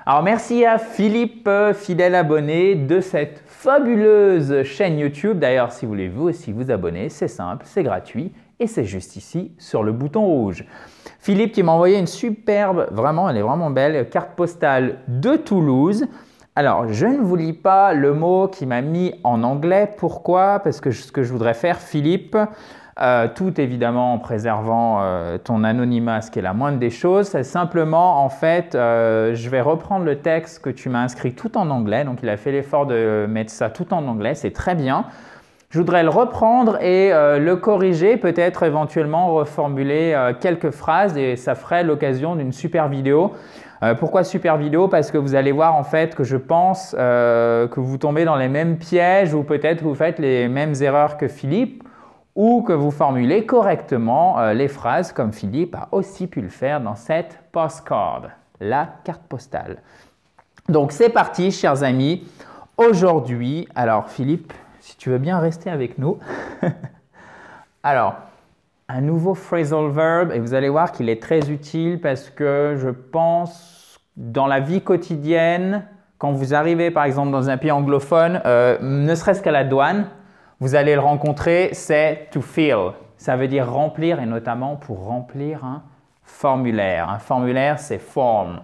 Alors merci à Philippe, fidèle abonné de cette fabuleuse chaîne YouTube. D'ailleurs, si vous voulez vous aussi vous abonner, c'est simple, c'est gratuit et c'est juste ici sur le bouton rouge. Philippe qui m'a envoyé une superbe, vraiment, elle est vraiment belle, carte postale de Toulouse. Alors, je ne vous lis pas le mot qui m'a mis en anglais. Pourquoi? Parce que ce que je voudrais faire, Philippe, tout évidemment en préservant ton anonymat, ce qui est la moindre des choses, c'est simplement, en fait, je vais reprendre le texte que tu m'as inscrit tout en anglais. Donc, il a fait l'effort de mettre ça tout en anglais, c'est très bien. Je voudrais le reprendre et le corriger, peut-être éventuellement reformuler quelques phrases et ça ferait l'occasion d'une super vidéo. Pourquoi super vidéo? Parce que vous allez voir en fait que je pense que vous tombez dans les mêmes pièges ou peut-être vous faites les mêmes erreurs que Philippe ou que vous formulez correctement les phrases comme Philippe a aussi pu le faire dans cette postcard, la carte postale. Donc c'est parti chers amis. Aujourd'hui, alors Philippe, si tu veux bien rester avec nous. Alors, un nouveau phrasal verb et vous allez voir qu'il est très utile parce que je pense dans la vie quotidienne, quand vous arrivez par exemple dans un pays anglophone, ne serait-ce qu'à la douane, vous allez le rencontrer, c'est to fill. Ça veut dire remplir et notamment pour remplir un formulaire. Un formulaire, c'est form,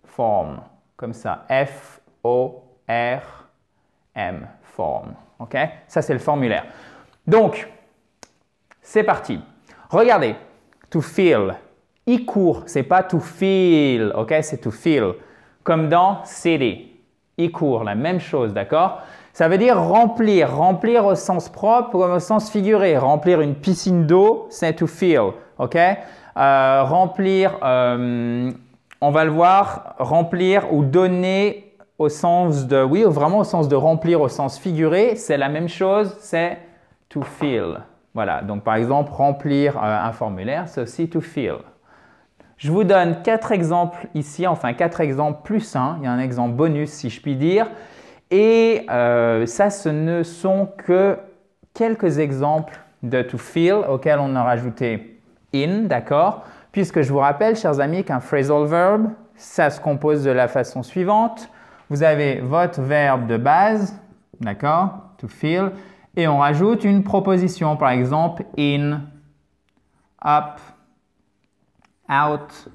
form, comme ça, F-O-R-M, form. Ok? Ça, c'est le formulaire. Donc, c'est parti. Regardez, to fill, I court, c'est pas to feel, ok? C'est to fill. Comme dans city, I court, la même chose, d'accord? Ça veut dire remplir, remplir au sens propre comme au sens figuré. Remplir une piscine d'eau, c'est to fill, ok? Remplir, on va le voir, remplir ou donner au sens de, oui, vraiment au sens de remplir au sens figuré, c'est la même chose, c'est to fill. Voilà, donc par exemple, remplir un formulaire, c'est aussi to fill. Je vous donne 4 exemples ici, enfin 4 exemples plus 1, il y a un exemple bonus si je puis dire. Et ça, ce ne sont que quelques exemples de to fill auxquels on a rajouté in, d'accord? Puisque je vous rappelle, chers amis, qu'un phrasal verb, ça se compose de la façon suivante. Vous avez votre verbe de base, d'accord, to fill, et on rajoute une proposition, par exemple, in, up, out,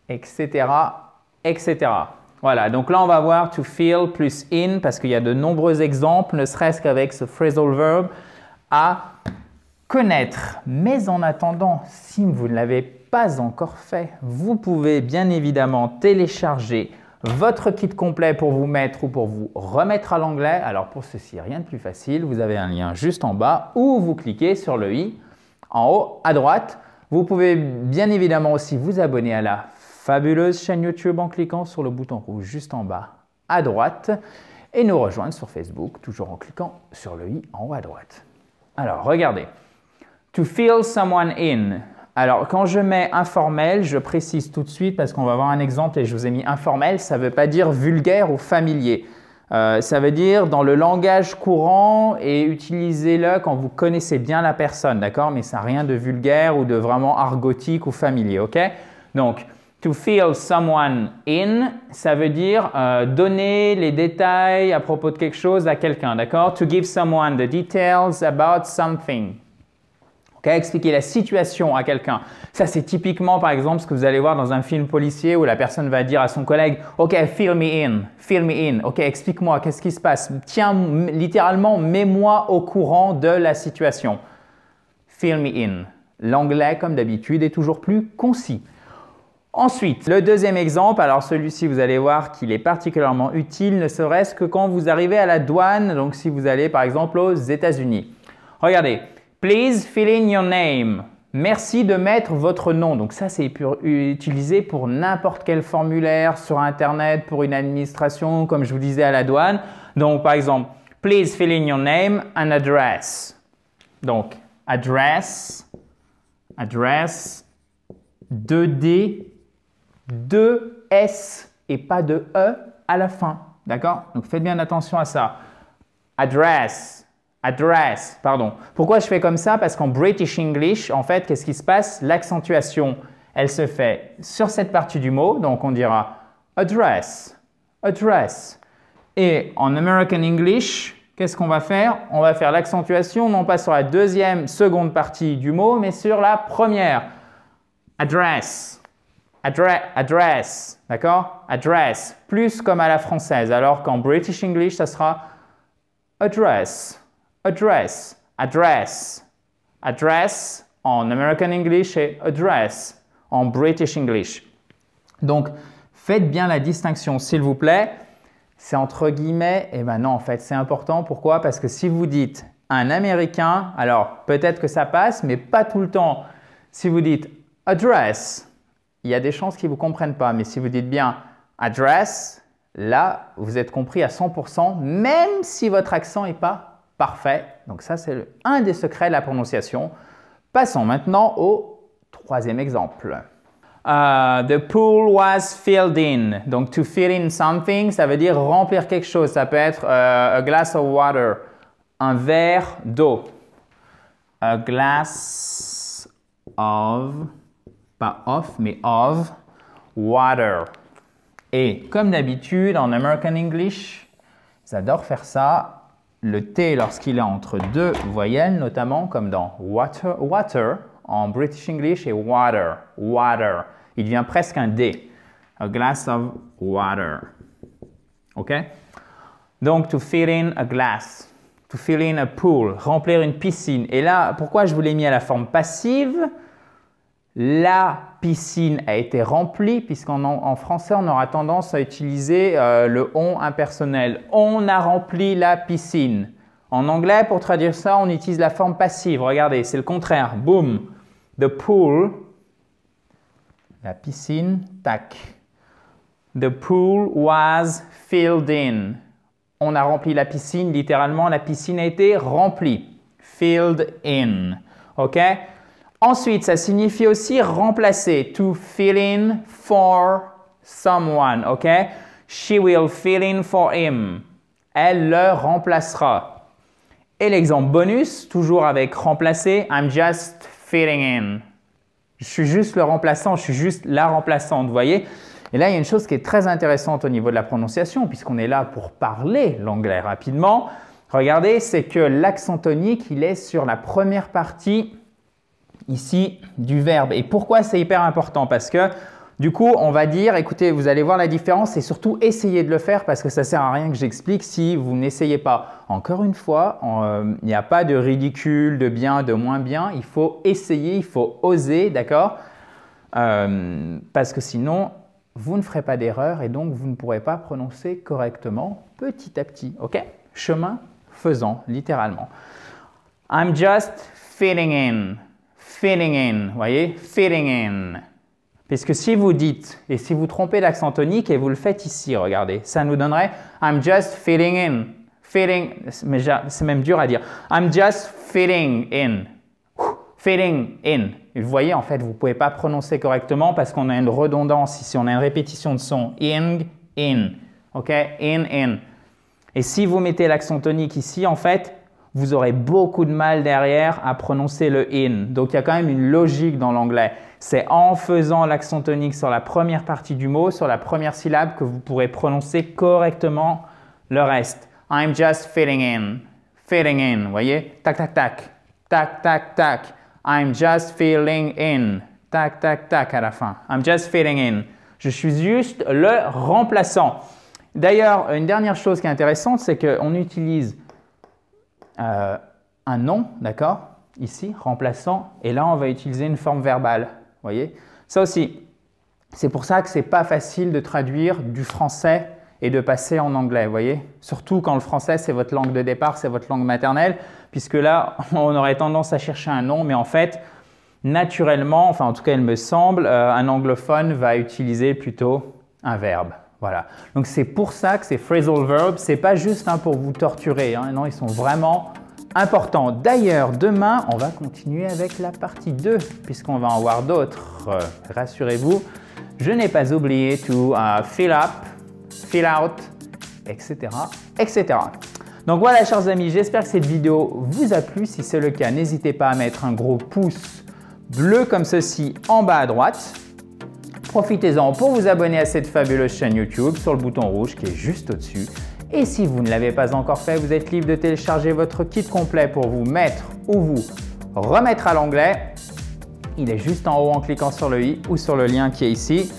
etc., etc. Voilà, donc là, on va voir to fill plus in, parce qu'il y a de nombreux exemples, ne serait-ce qu'avec ce phrasal verb, à connaître. Mais en attendant, si vous ne l'avez pas encore fait, vous pouvez bien évidemment télécharger votre kit complet pour vous mettre ou pour vous remettre à l'anglais. Alors pour ceci, rien de plus facile, vous avez un lien juste en bas ou vous cliquez sur le i en haut à droite. Vous pouvez bien évidemment aussi vous abonner à la fabuleuse chaîne YouTube en cliquant sur le bouton rouge juste en bas à droite et nous rejoindre sur Facebook, toujours en cliquant sur le i en haut à droite. Alors regardez, to fill someone in. Alors, quand je mets informel, je précise tout de suite parce qu'on va voir un exemple et je vous ai mis informel, ça ne veut pas dire vulgaire ou familier. Ça veut dire dans le langage courant et utilisez-le quand vous connaissez bien la personne, d'accord? Mais ça n'a rien de vulgaire ou de vraiment argotique ou familier, ok? Donc, to fill someone in, ça veut dire donner les détails à propos de quelque chose à quelqu'un, d'accord? To give someone the details about something. Okay, expliquer la situation à quelqu'un. Ça, c'est typiquement, par exemple, ce que vous allez voir dans un film policier où la personne va dire à son collègue « Ok, fill me in, fill me in. Ok, explique-moi, qu'est-ce qui se passe? Tiens, littéralement, mets-moi au courant de la situation. Fill me in. » L'anglais, comme d'habitude, est toujours plus concis. Ensuite, le deuxième exemple, alors celui-ci, vous allez voir qu'il est particulièrement utile, ne serait-ce que quand vous arrivez à la douane, donc si vous allez, par exemple, aux États-Unis. Regardez. Please fill in your name. Merci de mettre votre nom. Donc ça, c'est utilisé pour n'importe quel formulaire sur Internet, pour une administration, comme je vous disais à la douane. Donc par exemple, please fill in your name and address. Donc address, 2D, 2S et pas de E à la fin. D'accord? Donc faites bien attention à ça. Address. Pardon. Pourquoi je fais comme ça? Parce qu'en British English, en fait, qu'est-ce qui se passe? L'accentuation, elle se fait sur cette partie du mot. Donc, on dira address, address. Et en American English, qu'est-ce qu'on va faire? On va faire l'accentuation non pas sur la seconde partie du mot, mais sur la première. Address, address, d'accord? Address, plus comme à la française, alors qu'en British English, ça sera address, address, address, address. En American English, et address en British English. Donc, faites bien la distinction, s'il vous plaît. C'est entre guillemets, et ben non, en fait, c'est important. Pourquoi? Parce que si vous dites un Américain, alors peut-être que ça passe, mais pas tout le temps. Si vous dites address, il y a des chances qu'ils ne vous comprennent pas. Mais si vous dites bien address, là, vous êtes compris à 100%, même si votre accent n'est pas parfait. Donc ça, c'est un des secrets de la prononciation. Passons maintenant au troisième exemple. The pool was filled in. Donc, to fill in something, ça veut dire remplir quelque chose. Ça peut être a glass of water, un verre d'eau. A glass of, pas of, mais of, water. Et comme d'habitude, en American English, ils adorent faire ça. Le T, lorsqu'il est entre deux voyelles, notamment comme dans water, water, en British English, et water, water. Il devient presque un D. A glass of water. OK? Donc, to fill in a glass. To fill in a pool. Remplir une piscine. Et là, pourquoi je vous l'ai mis à la forme passive? La piscine a été remplie, puisqu'en français, on aura tendance à utiliser le on impersonnel. On a rempli la piscine. En anglais, pour traduire ça, on utilise la forme passive. Regardez, c'est le contraire. Boom. The pool. La piscine, tac. The pool was filled in. On a rempli la piscine, littéralement, la piscine a été remplie. Filled in. OK? Ensuite, ça signifie aussi remplacer. To fill in for someone. OK? She will fill in for him. Elle le remplacera. Et l'exemple bonus, toujours avec remplacer. I'm just filling in. Je suis juste le remplaçant, je suis juste la remplaçante, vous voyez? Et là, il y a une chose qui est très intéressante au niveau de la prononciation, puisqu'on est là pour parler l'anglais rapidement. Regardez, c'est que l'accent tonique, il est sur la première partie ici du verbe. Et pourquoi c'est hyper important? Parce que du coup, on va dire, écoutez, vous allez voir la différence et surtout essayez de le faire parce que ça ne sert à rien que j'explique si vous n'essayez pas. Encore une fois, il n'y a pas de ridicule, de bien, de moins bien. Il faut essayer, il faut oser, d'accord? Parce que sinon, vous ne ferez pas d'erreur et donc vous ne pourrez pas prononcer correctement petit à petit. OK? Chemin faisant, littéralement. I'm just fitting in. Fitting in, vous voyez? Fitting in. Puisque si vous dites, et si vous trompez l'accent tonique et vous le faites ici, regardez, ça nous donnerait I'm just fitting in. Fitting, mais c'est même dur à dire. I'm just fitting in. Fitting in. Et vous voyez, en fait, vous ne pouvez pas prononcer correctement parce qu'on a une redondance ici, on a une répétition de son. In, in. OK? In, in. Et si vous mettez l'accent tonique ici, en fait, vous aurez beaucoup de mal derrière à prononcer le in. Donc, il y a quand même une logique dans l'anglais. C'est en faisant l'accent tonique sur la première partie du mot, sur la première syllabe, que vous pourrez prononcer correctement le reste. I'm just fitting in. Fitting in, vous voyez? Tac, tac, tac. Tac, tac, tac. I'm just filling in. Tac, tac, tac à la fin. I'm just fitting in. Je suis juste le remplaçant. D'ailleurs, une dernière chose qui est intéressante, c'est qu'on utilise un nom, d'accord? Ici, remplaçant. Et là, on va utiliser une forme verbale. Vous voyez? Ça aussi, c'est pour ça que ce n'est pas facile de traduire du français et de passer en anglais, vous voyez? Surtout quand le français, c'est votre langue de départ, c'est votre langue maternelle, puisque là, on aurait tendance à chercher un nom, mais en fait, naturellement, enfin en tout cas, il me semble, un anglophone va utiliser plutôt un verbe. Voilà. Donc, c'est pour ça que ces phrasal verbs, ce n'est pas juste pour vous torturer, hein, non, ils sont vraiment importants. D'ailleurs, demain, on va continuer avec la partie 2, puisqu'on va en voir d'autres. Rassurez-vous, je n'ai pas oublié to fill up, fill out, etc., etc. Donc voilà, chers amis, j'espère que cette vidéo vous a plu. Si c'est le cas, n'hésitez pas à mettre un gros pouce bleu comme ceci en bas à droite. Profitez-en pour vous abonner à cette fabuleuse chaîne YouTube sur le bouton rouge qui est juste au-dessus. Et si vous ne l'avez pas encore fait, vous êtes libre de télécharger votre kit complet pour vous mettre ou vous remettre à l'anglais. Il est juste en haut en cliquant sur le i ou sur le lien qui est ici.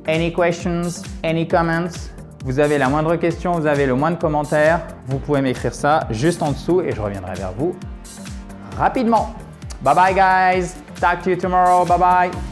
Any questions, any comments? Vous avez la moindre question, vous avez le moindre commentaire, vous pouvez m'écrire ça juste en dessous et je reviendrai vers vous rapidement. Bye bye guys, talk to you tomorrow, bye bye.